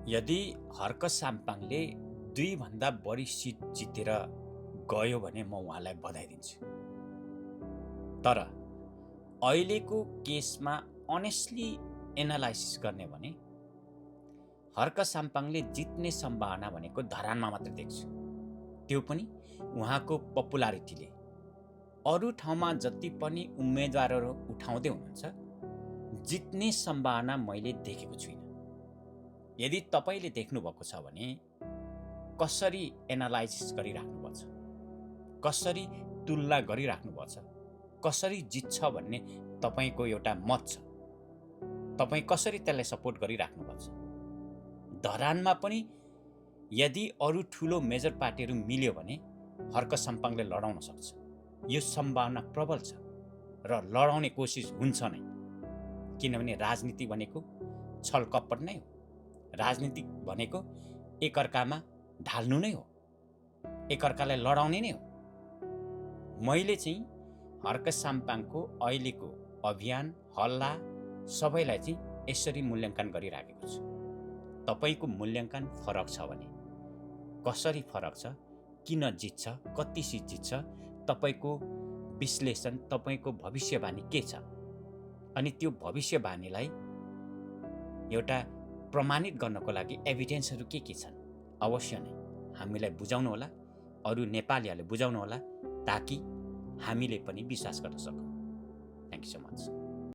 यदि हर्क साम्पाङले 2 भन्दा बढी सिट जितेर गयो भने म उहाँलाई बधाई दिन्छु। तर अहिलेको केसमा अनेस्टली एनालाइसिस गर्ने भने हर्क साम्पाङले जित्ने सम्भावना भनेको धरानमा मात्र देख्छु। त्यो पनि उहाँको पपुलारिटीले। अरू ठाउँमा जति पनि उम्मेदवारहरू उठाउँदै हुनुहुन्छ, जित्ने सम्भावना मैले देखेको छुइनँ। यदि तपाईले देख्नुभएको छ भने कसरी एनालाइसिस गरिराख्नुपर्छ, कसरी तुलना गरिराख्नुपर्छ, कसरी जित्छ भन्ने तपाईको एउटा मत छ, तपाई कसरी त्यसलाई सपोर्ट गरिराख्नुपर्छ। धरानमा पनि यदि अरू ठुलो मेजर पार्टीहरू मिल्यो भने हर्क साम्पाङले लडाउन सक्छ। यो सम्भावना प्रबल छ र लडाउने कोसिस हुन्छ नै, किनभने राजनीति भनेको छलकपट नै हो। राजनीति भनेको एकअर्कामा ढाल्नु नै हो, एकअर्कालाई लडाउने नै हो। मैले चाहिँ हर्क साम्पाङको अहिलेको अभियान, हल्ला सबैलाई चाहिँ यसरी मूल्याङ्कन गरिराखेको छु। तपाईको मूल्याङ्कन फरक छ भने कसरी फरक छ, किन जित्छ, कति सिट जित्छ, तपाईको विश्लेषण, तपाईको भविष्यवाणी के छ, अनि त्यो भविष्यवाणीलाई एउटा प्रमाणित गर्नको लागि एभिडेन्सहरू के छन्, अवश्य नै हामीलाई बुझाउनु होला, अरू नेपालीहरूले बुझाउनु होला, ताकि हामीले पनि विश्वास गर्न सकौँ। Thank you so much.